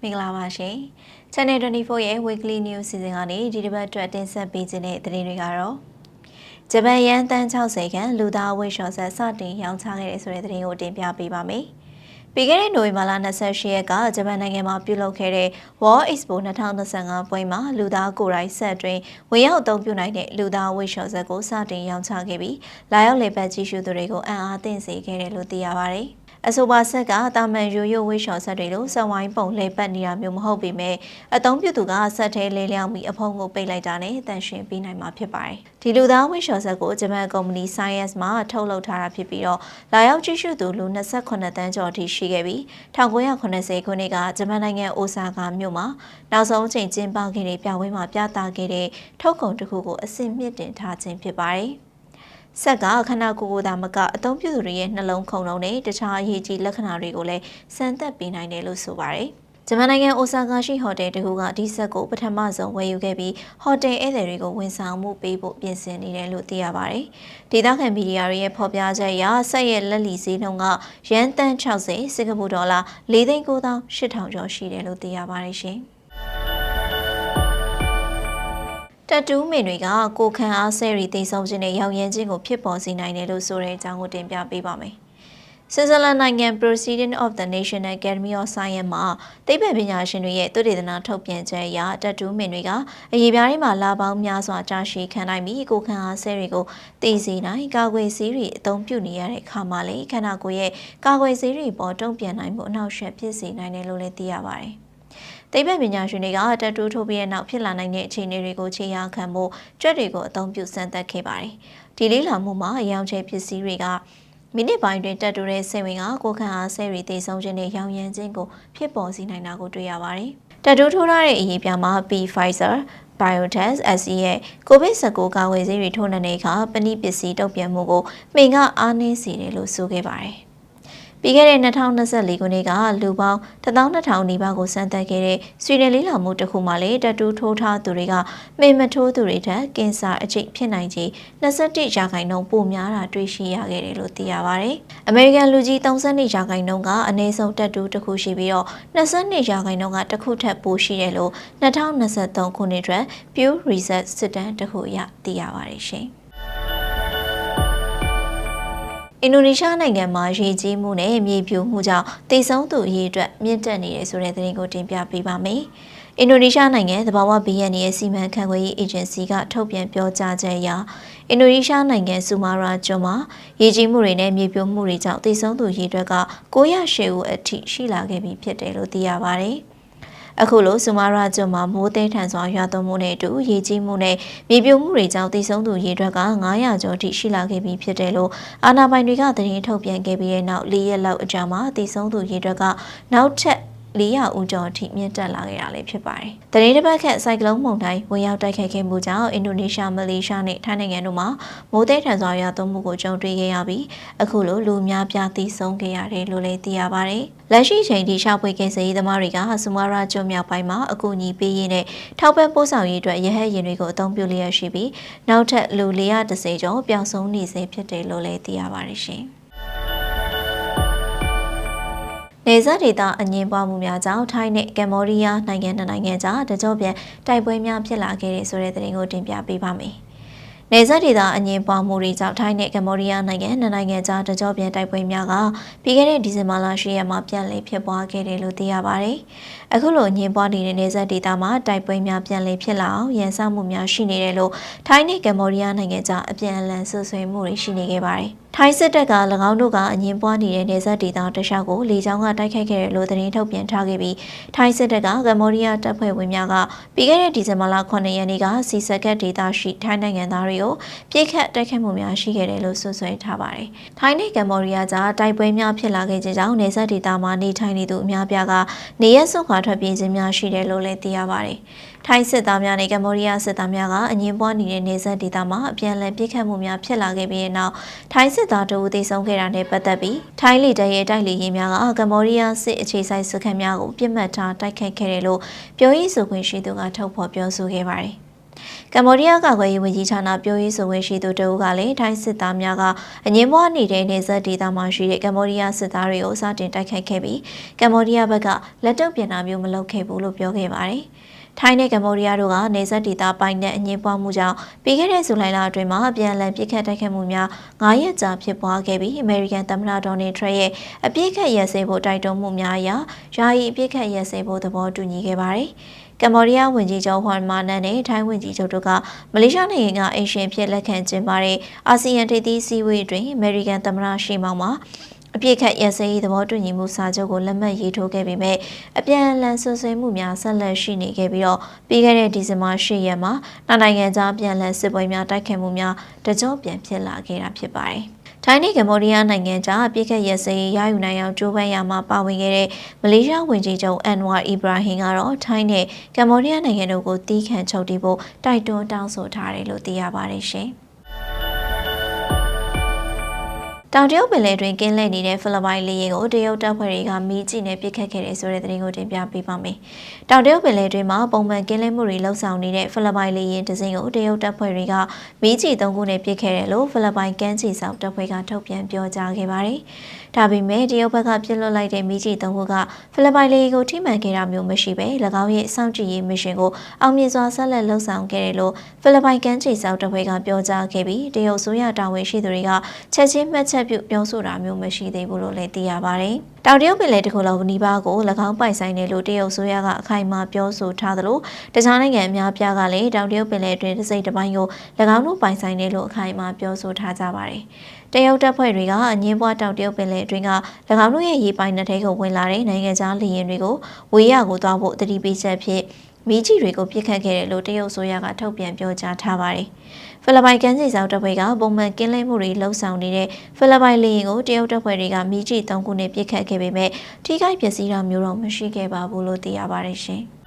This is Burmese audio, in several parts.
မင်္ဂလာပါရှင် Channel 24ရဲ့ Weekly News စီစဉ်ကနေဒီတစ်ပတ်အတွက်တင်ဆက်ပေးခြင်းတဲ့သတင်းတွေကတော့ဂျပန်ယန်တန်60ခန်းလူသားဝိတ်လျှော်ဆက်စတင်ရောင်းချခဲ့တဲ့ဆိုတဲ့သတင်းကိုတင်ပြပေးပါမယ်။ပြီးခဲ့တဲ့နိုဝင်ဘာလ28ရက်ကဂျပန်နိုင်ငံမှာပြုလုပ်ခဲ့တဲ့ World Expo 2025ပွဲမှာလူသားကိုယ်တိုင်ဆက်တွင်ဝင်ရောက်အသုံးပြုနိုင်တဲ့လူသားဝိတ်လျှော်ဆက်ကိုစတင်ရောင်းချခဲ့ပြီးလာရောက်လေပတ်ကြည့်ရှုသူတွေကိုအံ့အားသင့်စေခဲ့တယ်လို့သိရပါတယ်။အဆိုပါဆက်ကတာမန်ရိုးရိုးဝိတ်လျှော်ဆက်တွေလိုစက်ဝိုင်းပုံလေပတ်နေတာမျိုးမဟုတ်ပေမဲ့အသုံးပြုသူကဆက်ထဲလေးလျောင်းပြီးအဖုံးကိုပိတ်လိုက်တာနဲ့တန်ရှင်းပေးနိုင်မှာဖြစ်ပါတယ်။ဒီလူသားဝိတ်လျှော်ဆက်ကိုဂျပန်ကုမ္ပဏီ Science မှာထုတ်လုပ်ထားတာဖြစ်ပြီးတော့လာရောက်ကြည့်ရှုသူလူ28တန်းကျော်အထိရှိခဲ့ပြီး1980ခုနှစ်ကဂျပန်နိုင်ငံအိုဆာကာမြို့မှာနောက်ဆုံးချိန်ကျင်းပခဲ့တဲ့ပြပွဲမှာပြသခဲ့တဲ့ထုတ်ကုန်တစ်ခုကိုအဆင့်မြင့်တင်ထားခြင်းဖြစ်ပါတယ်။ဆက်ကခန္ဓာကိုယ်ကိုယ်သာမကအသုံးပြုသူတွေရဲ့နှလုံးခုန်လုံးနဲ့တခြားအရေးကြီးလက္ခဏာတွေကိုလည်းစမ်းသပ်ပေးနိုင်တယ်လို့ဆိုပါတယ်။ဂျပန်နိုင်ငံအိုဆာကာရှိဟိုတယ်တစ်ခုကဒီဆက်ကိုပထမဆုံးဝယ်ယူခဲ့ပြီးဟိုတယ်ဧည့်သည်တွေကိုဝန်ဆောင်မှုပေးဖို့ပြင်ဆင်နေတယ်လို့သိရပါတယ်။ဒေသခံမီဒီယာတွေရဲ့ဖော်ပြချက်အရဆက်ရဲ့လက်လီဈေးနှုန်းကယန်တန်60စင်ကာပူဒေါ်လာ4,980,000ကျော်ရှိတယ်လို့သိရပါတယ်ရှင်။တတူးမင်တွေကကိုခန့်အားဆယ်ရီတိတ်ဆုံးခြင်းနဲ့ရောင်ရမ်းခြင်းကိုဖြစ်ပေါ်စေနိုင်တယ်လို့ဆိုတဲ့အကြောင်းကိုတင်ပြပေးပါမယ်။ဆွစ်ဇာလန်နိုင်ငံ President of the National Academy of Science မှာသိပ္ပံပညာရှင်တွေရဲ့သုတေသနထုတ်ပြန်ချက်အရတတူးမင်တွေကအရေးပြားတွေမှာလာပေါင်းများစွာကြာရှည်ခံနိုင်ပြီးကိုခန့်အားဆယ်တွေကိုသိစေနိုင်ကာကွယ်ဆေးတွေအသုံးပြုနေရတဲ့အခါမှာလေခန္ဓာကိုယ်ရဲ့ကာကွယ်ဆေးတွေပေါ်တုံ့ပြန်နိုင်မှုအနှောက်အယှက်ဖြစ်စေနိုင်တယ်လို့လည်းသိရပါတယ်။သိပ္ပံပညာရှင်တွေကတတူးထိုးပြီးတဲ့နောက်ဖြစ်လာနိုင်တဲ့အခြေအနေတွေကိုခြေရာခံဖို့ကြွက်တွေကိုအသုံးပြုစမ်းသပ်ခဲ့ပါတယ်။ဒီလေးလာမှုမှာအယောင်ချဲပစ္စည်းတွေကမိနစ်ပိုင်းတွင်တက်တူတဲ့စိတ်ဝင်ကကိုခန့်အားဆဲရီတိတ်ဆုံးခြင်းနဲ့ရောင်ရမ်းခြင်းကိုဖြစ်ပေါ်စေနိုင်တာကိုတွေ့ရပါတယ်။တတူးထိုးထားတဲ့အရေးပြားမှာ Pfizer Biotech SE ရဲ့ COVID-19 ကာကွယ်ဆေးတွေထိုးနှံတဲ့အခါပဏိပစ္စည်းတုံ့ပြန်မှုကိုမှင်ကအားနည်းစေတယ်လို့ဆိုခဲ့ပါတယ်။ပြီးခဲ့တဲ့2024ခုနှစ်ကလူပေါင်း12,000နီးပါးကိုစမ်းသပ်ခဲ့တဲ့ဆွီဒင်လေးလာမှုတစ်ခုမှလည်းတတူးထိုးထားသူတွေကမှင်မထိုးသူတွေထက်ကင်ဆာအကျိတ်ဖြစ်နိုင်ခြေ21%ပိုများတာတွေ့ရှိရခဲ့တယ်လို့သိရပါတယ်။အမေရိကန်လူကြီး32%ကအနည်းဆုံးတတူးတစ်ခုရှိပြီးတော့22%ကတစ်ခုထက်ပိုရှိတယ်လို့2023ခုနှစ်အတွက် Pew Research စစ်တမ်းတစ်ခုအရသိရပါတယ်ရှင်။အင်ဒိုနီးရှားနိုင်ငံမှာရေကြီးမှုနဲ့မြေပြိုမှုကြောင့်သေဆုံးသူအရေအတွက်မြင့်တက်နေတယ်ဆိုတဲ့သတင်းကိုတင်ပြပေးပါမယ်။အင်ဒိုနီးရှားနိုင်ငံသဘာဝဘေးအန္တရာယ်စီမံခန့်ခွဲရေးအေဂျင်စီကထုတ်ပြန်ပြောကြားချက်အရအင်ဒိုနီးရှားနိုင်ငံဆူမာရာကျွန်းမှာရေကြီးမှုတွေနဲ့မြေပြိုမှုတွေကြောင့်သေဆုံးသူအရေအတွက်က908ဦးအထိရှိလာခဲ့ပြီဖြစ်တယ်လို့သိရပါတယ်။အခုလိုဆူမာရာကျွန်းမှာမိုးသည်ထန်စွာရွာသွန်းမှုနဲ့အတူရေကြီးမှုနဲ့မြေပြိုမှုတွေကြောင့်သေဆုံးသူရေအတွက်က900ကျော်ထိရှိလာခဲ့ပြီဖြစ်တယ်လို့အာဏာပိုင်တွေကသတင်းထုတ်ပြန်ခဲ့ပြီးတဲ့နောက်4ရက်လောက်အကြာမှာသေဆုံးသူရေအတွက်ကနောက်ထပ်400ဦးကျော်အထိမြင့်တက်လာခဲ့တာလည်းဖြစ်ပါတယ်။တရင်တစ်ပတ်ခန့်ဆိုင်ကလုန်းမုန်တိုင်းဝင်ရောက်တိုက်ခတ်ခဲ့မှုကြောင့်အင်ဒိုနီးရှားမလေးရှားနဲ့ထိုင်းနိုင်ငံတို့မှာမိုးသည်ထန်စွာရွာသွန်းမှုကိုကြုံတွေ့ခဲ့ရပြီးအခုလိုလူများပြားသေဆုံးခဲ့ရတယ်လို့လည်းသိရပါတယ်။လက်ရှိချိန်ထိရှာဖွေကယ်ဆယ်ရေးသမားတွေကဆူမာရာကျွန်းမြောက်ပိုင်းမှာအကူအညီပေးရင်းနဲ့ထောက်ပံ့ပို့ဆောင်ရေးအတွက်ရဟတ်ယာဉ်တွေကိုအသုံးပြုလျက်ရှိပြီးနောက်ထပ်လူ410ကျော်ပျောက်ဆုံးနေစေဖြစ်တယ်လို့လည်းသိရပါတယ်ရှင်။နေဆက်ဒေသအငြင်းပွားမှုများကြောင့်ထိုင်းနဲ့ကမ္ဘောဒီးယားနိုင်ငံနိုင်ငံကြားတကြောပြန်တိုက်ပွဲများဖြစ်လာခဲ့တဲ့ဆိုတဲ့သတင်းကိုတင်ပြပေးပါမယ်။နေဆက်ဒေသအငြင်းပွားမှုတွေကြောင့်ထိုင်းနဲ့ကမ္ဘောဒီးယားနိုင်ငံနိုင်ငံကြားတကြောပြန်တိုက်ပွဲများကပြီးခဲ့တဲ့ဒီဇင်ဘာလ10ရက်မှာပြန်လည်ဖြစ်ပွားခဲ့တယ်လို့သိရပါတယ်။အခုလိုအငြင်းပွားနေတဲ့နေဆက်ဒေသမှာတိုက်ပွဲများပြန်လည်ဖြစ်လာအောင်ရန်စမှုများရှိနေတယ်လို့ထိုင်းနဲ့ကမ္ဘောဒီးယားနိုင်ငံကြားအပြန်အလှန်ဆွဆွဲမှုတွေရှိနေခဲ့ပါတယ်။ထိုင်းစစ်တပ်က၎င်းတို့ကအငြင်းပွားနေတဲ့နေဆက်ဒေသတခြားကိုလေကြောင်းကတိုက်ခိုက်ခဲ့တယ်လို့သတင်းထုတ်ပြန်ထားခဲ့ပြီးထိုင်းစစ်တပ်ကကမ္ဘောဒီးယားတပ်ဖွဲ့ဝင်များကပြီးခဲ့တဲ့ဒီဇင်ဘာလ9ရက်နေ့ကစီစကတ်ဒေသရှိထိုင်းနိုင်ငံသားတွေကိုပြစ်ခတ်တိုက်ခိုက်မှုများရှိခဲ့တယ်လို့ဆွဆွဲထားပါတယ်။ထိုင်းနဲ့ကမ္ဘောဒီးယားကြားတိုက်ပွဲများဖြစ်လာခဲ့ခြင်းကြောင့်နေဆက်ဒေသမှာနေထိုင်နေသူအများပြားကနေရက်စွန့်ခွာထွက်ပြေးခြင်းများရှိတယ်လို့လည်းသိရပါတယ်။ထိုင်းစစ်သားများနဲ့ကမ္ဘောဒီးယားစစ်သားများကအငြင်းပွားနေတဲ့နေဆက်ဒေသမှာအပြန်အလှန်ပစ်ခတ်မှုများဖြစ်လာခဲ့ပြီးတဲ့နောက်ထိုင်းစစ်သားတို့သေဆုံးခဲ့တာနဲ့ပတ်သက်ပြီးထိုင်းလေတပ်ရဲ့တိုက်လေယာဉ်များကကမ္ဘောဒီးယားစစ်အခြေစိုက်စခန်းများကိုပြစ်မှတ်ထားတိုက်ခိုက်ခဲ့တယ်လို့ပြောရေးဆိုခွင့်ရှိသူကထုတ်ဖော်ပြောဆိုခဲ့ပါတယ်။ ကမ္ဘောဒီးယားကာကွယ်ရေးဝန်ကြီးဌာနပြောရေးဆိုခွင့်ရှိသူတဦးကလည်းထိုင်းစစ်သားများကအငြင်းပွားနေတဲ့နေဆက်ဒေသမှာရှိတဲ့ကမ္ဘောဒီးယားစစ်သားတွေကိုစတင်တိုက်ခိုက်ခဲ့ပြီးကမ္ဘောဒီးယားဘက်ကလက်တုပ်ပြန်တာမျိုးမလုပ်ခဲ့ဘူးလို့ပြောခဲ့ပါတယ်။ထိုင်းနဲ့ကမ္ဘောဒီးယားတို့ကနေဆက်ဒေသပိုင်တဲ့အငြင်းပွားမှုကြောင့်ပြီးခဲ့တဲ့ဇူလိုင်လအတွင်းမှာအပြန်အလှန်ပစ်ခတ်တိုက်ခိုက်မှုများ9 ရက်ကြာဖြစ်ပွားခဲ့ပြီးအမေရိကန်သမ္မတဒေါ်နယ်ထရန့်ရဲ့အပြစ်ခတ်ရစဲဖို့တိုက်တွန်းမှုများအရယာယီအပြစ်ခတ်ရစဲဖို့သဘောတူညီခဲ့ပါတယ်။ကမ္ဘောဒီးယားဝန်ကြီးချုပ်ဟွန်မာနန်နဲ့ထိုင်းဝန်ကြီးချုပ်တို့ကမလေးရှားနိုင်ငံကအိမ်ရှင်ဖြစ်လက်ခံကျင်းပတဲ့အာဆီယံထိပ်သီးစည်းဝေးတွင်အမေရိကန်သမ္မတရှီမောင်မှာအပြစ်ခတ်ရစဲရေးသဘောတူညီမှုစာချုပ်ကိုလက်မှတ်ရေးထိုးခဲ့ပေမဲ့အပြန်အလှန်ဆွဆွဲမှုများဆက်လက်ရှိနေခဲ့ပြီးတော့ပြီးခဲ့တဲ့ဒီဇင်ဘာ10 ရက်မှာနိုင်ငံခြားပြန်လည်စစ်ပွဲများတိုက်ခိုက်မှုများတကြော့ပြန်ဖြစ်လာခဲ့တာဖြစ်ပါတယ်။ထိုင်းနဲ့ကမ္ဘောဒီးယားနိုင်ငံကြားအပြစ်ခတ်ရစဲရေးရယူနိုင်အောင်ကြိုးပမ်းရမှာပါဝင်ခဲ့တဲ့မလေးရှားဝန်ကြီးချုပ်အန်ဝါအီဘရာဟင်ကတော့ထိုင်းနဲ့ကမ္ဘောဒီးယားနိုင်ငံတို့ကိုတီးခန့်ချုပ်တီးဖို့တိုက်တွန်းတောင်းဆိုထားတယ်လို့သိရပါတယ်ရှင်။တောင်တရုတ်ပင်လယ်တွင်ကင်းလှည့်နေတဲ့ဖိလစ်ပိုင်လေယာဉ်ကိုတရုတ်တပ်ဖွဲ့တွေကမီးကျည်နဲ့ပစ်ခတ်ခဲ့တဲ့ဆိုတဲ့သတင်းကိုတင်ပြပေးပါမယ်။တောင်တရုတ်ပင်လယ်တွင်မှာပုံမှန်ကင်းလှည့်မှုတွေလှုပ်ဆောင်နေတဲ့ဖိလစ်ပိုင်လေယာဉ်တစ်စင်းကိုတရုတ်တပ်ဖွဲ့တွေကမီးကျည်3 ခုနဲ့ပစ်ခဲ့တယ်လို့ဖိလစ်ပိုင်ကမ်းခြေစောင့်တပ်ဖွဲ့ကထုတ်ပြန်ပြောကြားခဲ့ပါတယ်။ဒါပေမဲ့တရုတ်ဘက်ကပြစ်လွတ်လိုက်တဲ့မီးကျည်3 ခုကဖိလစ်ပိုင်လေယာဉ်ကိုထိမှန်ခဲ့တာမျိုးမရှိဘဲ၎င်းရဲ့စောင့်ကြည့်ရေးမစ်ရှင်ကိုအောင်မြင်စွာဆက်လက်လှုပ်ဆောင်ခဲ့တယ်လို့ဖိလစ်ပိုင်ကမ်းခြေစောင့်တပ်ဖွဲ့ကပြောကြားခဲ့ပြီးတရုတ်ဆိုရတာဝန်ရှိသူတွေကချက်ချင်းမှတ်ချက်ပြုပြောဆိုတာမျိုးမရှိသေးဘူးလို့လည်းသိရပါတယ်။တောင်တရုတ်ပင်လယ်တစ်ခုလုံးနီးပါးကို၎င်းပိုင်ဆိုင်တယ်လို့တရုတ်ဆိုရကအခိုင်အမာပြောဆိုထားသလိုတခြားနိုင်ငံအများပြားကလည်းတောင်တရုတ်ပင်လယ်အတွင်းတစ်စိတ်တစ်ပိုင်းကို၎င်းတို့ပိုင်ဆိုင်တယ်လို့အခိုင်အမာပြောဆိုထားကြပါတယ်။တရုတ်တပ်ဖွဲ့တွေကအငင်းပွားတောင်တရုတ်ပင်လယ်အတွင်းက၎င်းတို့ရဲ့ရေပိုင်နက်ထဲကိုဝင်လာတဲ့နိုင်ငံခြားလေယာဉ်တွေကိုဝေးရကိုသွားဖို့တတိပိချက်ဖြစ်မီးကြီးတွေကိုပြစ်ခတ်ခဲ့တယ်လို့တရုတ်ဆိုရကထုတ်ပြန်ပြောကြားထားပါတယ်။ဖိလစ်ပိုင်ကမ်းခြေစောင့်တပ်ဖွဲ့ကပုံမှန်ကင်းလှည့်မှုတွေလှုပ်ဆောင်နေတဲ့ဖိလစ်ပိုင်လေယာဉ်ကိုတရုတ်တပ်ဖွဲ့တွေကမီးကြီး3 ခုနဲ့ပစ်ခတ်ခဲ့ပေမဲ့ထိခိုက်ပျက်စီးတာမျိုးတော့မရှိခဲ့ပါဘူးလို့သိရပါတယ်ရှင်။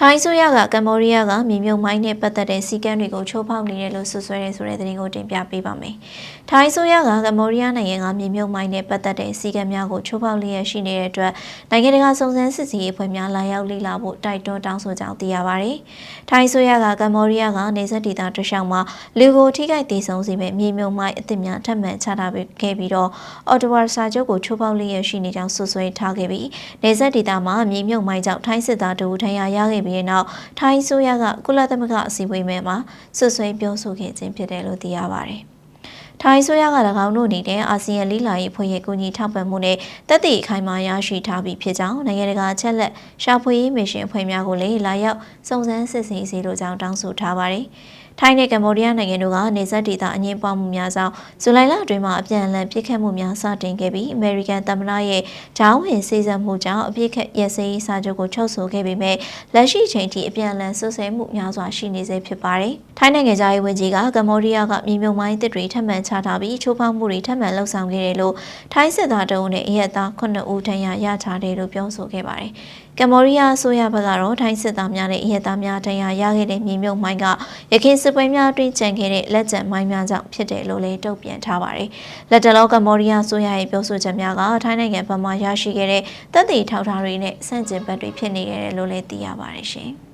ထိုင်းဆိုရကကမ္ဘောဒီးယားကမြေမြုပ်မိုင်းနဲ့ပတ်သက်တဲ့စီကံတွေကိုချိုးဖောက်နေတယ်လို့ဆွဆွဲတယ်ဆိုတဲ့သတင်းကိုတင်ပြပေးပါမယ်။ထိုင်းဆိုရကကမ္ဘောဒီးယားနိုင်ငံကမြေမြုပ်မိုင်းနဲ့ပတ်သက်တဲ့စီကံများကိုချိုးဖောက်လျက်ရှိနေတဲ့အတွက်နိုင်ငံတကာစုံစမ်းစစ်ဆေးရေးအဖွဲ့များလာရောက်လေ့လာဖို့တိုက်တွန်းတောင်းဆိုကြောင်းသိရပါတယ်။ထိုင်းဆိုရကကမ္ဘောဒီးယားကနေဆက်ဒေသတခြားမှာလူကိုထိခိုက်ဒေဆုံးစေမဲ့မြေမြုပ်မိုင်းအသစ်များထပ်မံချထားခဲ့ပြီးတော့အော်တိုဝါစာချုပ်ကိုချိုးဖောက်လျက်ရှိနေကြောင်းဆွဆွဲထားခဲ့ပြီးနေဆက်ဒေသမှာမြေမြုပ်မိုင်းကြောင့်ထိုင်းစစ်သားတို့ထံရခဲ့ပြီးနောက်ထိုင်းဆိုရကကုလသမဂ္ဂအစည်းအဝေးမှာဆွဆွဲပြောဆိုခဲ့ခြင်းဖြစ်တယ်လို့သိရပါတယ်။ထိုင်းဆိုရက၎င်းတို့နေတဲ့အာဆီယံလိလာရေးဖွဲ့ရဲ့ကူညီထောက်ပံ့မှုနဲ့တပ်တည်ခိုင်မာရရှိထားပြီးဖြစ်ကြောင်းနိုင်ငံတကာချက်လက်ရှာဖွေရေးမစ်ရှင်အဖွဲ့များကိုလည်းလာရောက်စုံစမ်းစစ်ဆေးစေလိုကြောင်းတောင်းဆိုထားပါတယ်။ထိုင်းနဲ့ကမ္ဘောဒီးယားနိုင်ငံတို့ကနေဆက်ဒေသအငြင်းပွားမှုများကြောင့်ဇူလိုင်လအတွင်းမှာအပြန်အလှန်ပစ်ခတ်မှုများစတင်ခဲ့ပြီးအမေရိကန်သမ္မတရဲ့ဂျောင်းဝင်စေစပ်မှုကြောင့်အပြစ်ခတ်ရစဲရေးစာချုပ်ကိုချုပ်ဆိုခဲ့ပေမဲ့လက်ရှိချိန်ထိအပြန်အလှန်ဆွဆွဲမှုများစွာရှိနေစေဖြစ်ပါတယ်။ထိုင်းနိုင်ငံသားရေးဝန်ကြီးကကမ္ဘောဒီးယားကမြေမြုပ်မိုင်းတစ်တွေထပ်မံချထားပြီးချိုးဖောက်မှုတွေထပ်မံလှုပ်ဆောင်ခဲ့တယ်လို့ထိုင်းစစ်သားတအုပ်နဲ့အရက်သား9 ဦးထံရထားတယ်လို့ပြောဆိုခဲ့ပါတယ်။ကမ္ဘောဒီးယားအစိုးရဘက်ကတော့ထိုင်းစစ်သားများနဲ့အရက်သားများထံရခဲ့တဲ့မြေမြုပ်မိုင်းကရခိုင်စစ်ပွဲများအတွင်းကျန်ခဲ့တဲ့လက်ကျန်မိုင်းများကြောင့်ဖြစ်တယ်လို့လည်းတုံ့ပြန်ထားပါတယ်။လက်တလောကမ္ဘောဒီးယားအစိုးရရဲ့ပြောဆိုချက်များကထိုင်းနိုင်ငံဘက်မှရရှိခဲ့တဲ့တပ်တွေထောက်ထားတွေနဲ့ဆန့်ကျင်ဘက်တွေဖြစ်နေတယ်လို့လည်းသိရပါတယ်ရှင်။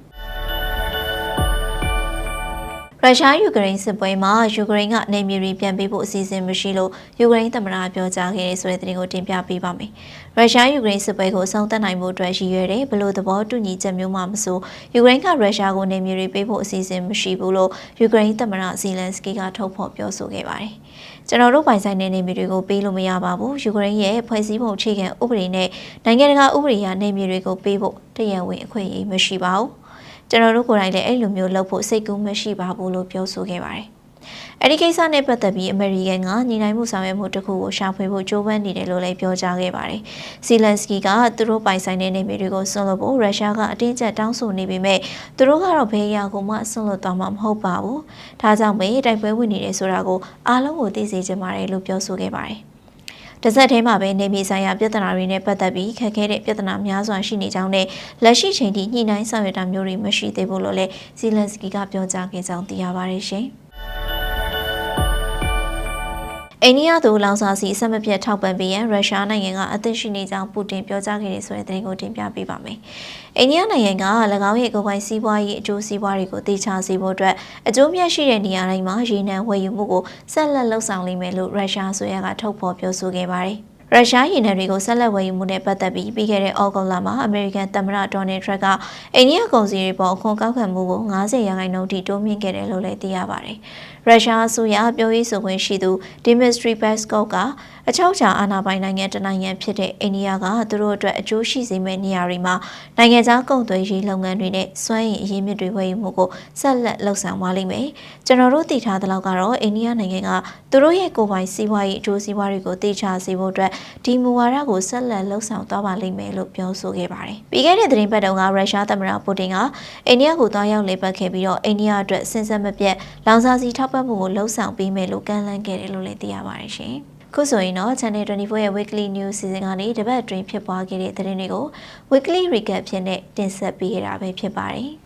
ရုရှားယူကရိန်းစစ်ပွဲမှာယူကရိန်းကနေမြေတွေပြန်ပေးဖို့အစီအစဉ်မရှိလို့ယူကရိန်းသမ္မတပြောကြားခဲ့တဲ့ဆိုတဲ့သတင်းကိုတင်ပြပေးပါမယ်။ရုရှားယူကရိန်းစစ်ပွဲကိုဆောင်သက်နိုင်မှုအတွက်ရည်ရွယ်တဲ့ဘလို့သဘောတူညီချက်မျိုးမှမဆိုယူကရိန်းကရုရှားကိုနေမြေတွေပေးဖို့အစီအစဉ်မရှိဘူးလို့ယူကရိန်းသမ္မတဇီလန်စကီကထုတ်ဖော်ပြောဆိုခဲ့ပါတယ်။ကျွန်တော်တို့ပိုင်ဆိုင်တဲ့နေမြေတွေကိုပေးလို့မရပါဘူး။ယူကရိန်းရဲ့ဖွဲ့စည်းပုံအခြေခံဥပဒေနဲ့နိုင်ငံတကာဥပဒေအရနေမြေတွေကိုပေးဖို့တရားဝင်အခွင့်အရေးမရှိပါဘူး။ကျွန်တော်တို့ကိုယ်တိုင်လည်းအဲ့လိုမျိုးလုပ်ဖို့စိတ်ကူးမရှိပါဘူးလို့ပြောဆိုခဲ့ပါတယ်။အဲဒီကိစ္စနဲ့ပတ်သက်ပြီးအမေရိကန်ကညီနိုင်မှုဆောင်ရွက်မှုတစ်ခုကိုရှာဖွေဖို့ကြိုးပမ်းနေတယ်လို့လည်းပြောကြားခဲ့ပါတယ်။ဇီလန်စကီကသူတို့ပိုင်ဆိုင်တဲ့နေမြေတွေကိုဆွန့်လွတ်ဖို့ရုရှားကအတင်းကျပ်တောင်းဆိုနေပေမဲ့သူတို့ကတော့ဘယ်အရာကိုမှဆွန့်လွတ်သွားမှာမဟုတ်ပါဘူး။ဒါကြောင့်ပဲတိုက်ပွဲဝင်နေတယ်ဆိုတာကိုအားလုံးကိုသိစေချင်ပါတယ်လို့ပြောဆိုခဲ့ပါတယ်။တဆက်ထဲမှာပဲနေမြေဆိုင်ရာပြဿနာတွေနဲ့ပတ်သက်ပြီးခက်ခဲတဲ့ပြဿနာများစွာရှိနေကြောင်းနဲ့လက်ရှိချိန်ထိညှိနှိုင်းဆောင်ရွက်တာမျိုးတွေမရှိသေးဘူးလို့လည်းဇီလန်စကီကပြောကြားခဲ့ကြောင်းသိရပါတယ်ရှင်။ အိန္ဒိယသို့လောင်စာဆီအဆက်မပြတ်ထောက်ပံ့ပေးရန်ရုရှားနိုင်ငံကအသင့်ရှိနေကြောင်းပူတင်ပြောကြားခဲ့တဲ့ဆိုတဲ့သတင်းကိုတင်ပြပေးပါမယ်။အိန္ဒိယနိုင်ငံက၎င်းရဲ့ကိုယ်ပိုင်စီးပွားရေးအကျိုးစီးပွားတွေကိုတေချာစေဖို့အတွက်အကျိုးမြတ်ရှိတဲ့နေရာတိုင်းမှာရေနံဝယ်ယူမှုကိုဆက်လက်လှုပ်ဆောင်လိမ့်မယ်လို့ရုရှားအစိုးရကထုတ်ဖော်ပြောဆိုခဲ့ပါတယ်။ရုရှားရေနံတွေကိုဆက်လက်ဝယ်ယူမှုနဲ့ပတ်သက်ပြီးခဲ့တဲ့ဩဂုတ်လမှာအမေရိကန်သမ္မတဒေါ်နယ်ထရက်ကအိန္ဒိယကုန်စည်တွေပေါ်အခွန်ကောက်ခံမှုကို90%ထိတိုးမြင့်ခဲ့တယ်လို့လည်းသိရပါတယ်။ရုရှားအစိုးရပြောရေးဆိုခွင့်ရှိသူ Dmitry Peskov ကအထောက်အထားအာဏာပိုင်နိုင်ငံတနိုင်ငံဖြစ်တဲ့အိန္ဒိယကသူတို့အတွက်အကျိုးရှိစေမယ့်နေရာတွေမှာနိုင်ငံခြားကုန်သွယ်ရေးလုပ်ငန်းတွေနဲ့စွမ်းရည်အရင်းမြစ်တွေဝယ်ယူမှုကိုဆက်လက်လှုပ်ဆောင်သွားလိမ့်မယ်။ကျွန်တော်တို့သိထားသလောက်ကတော့အိန္ဒိယနိုင်ငံကသူတို့ရဲ့ကိုယ်ပိုင်စီးပွားရေးအကျိုးစီးပွားတွေကိုတေချာစေဖို့အတွက်ဒီမူဝါဒကိုဆက်လက်လှုပ်ဆောင်သွားပါလိမ့်မယ်လို့ပြောဆိုခဲ့ပါတယ်။ပြီးခဲ့တဲ့သတင်းပတ်တုန်းကရုရှားသမ္မတပူတင်ကအိန္ဒိယကိုသွားရောက်လေပတ်ခဲ့ပြီးတော့အိန္ဒိယအတွက်စဉ်ဆက်မပြတ်လောင်စာဆီထောက်ပံ့မှုကိုလှုပ်ဆောင်ပေးမယ်လို့ကမ်းလှမ်းခဲ့တယ်လို့လည်းသိရပါတယ်ရှင်။ခုဆိုရင်တော့ Channel 24ရဲ့ Weekly News စီစဉ်ကနေတပတ်အတွင်းဖြစ်ပွားခဲ့တဲ့သတင်းတွေကို Weekly Recap ဖြစ်နဲ့တင်ဆက်ပေးခဲ့တာပဲဖြစ်ပါတယ်။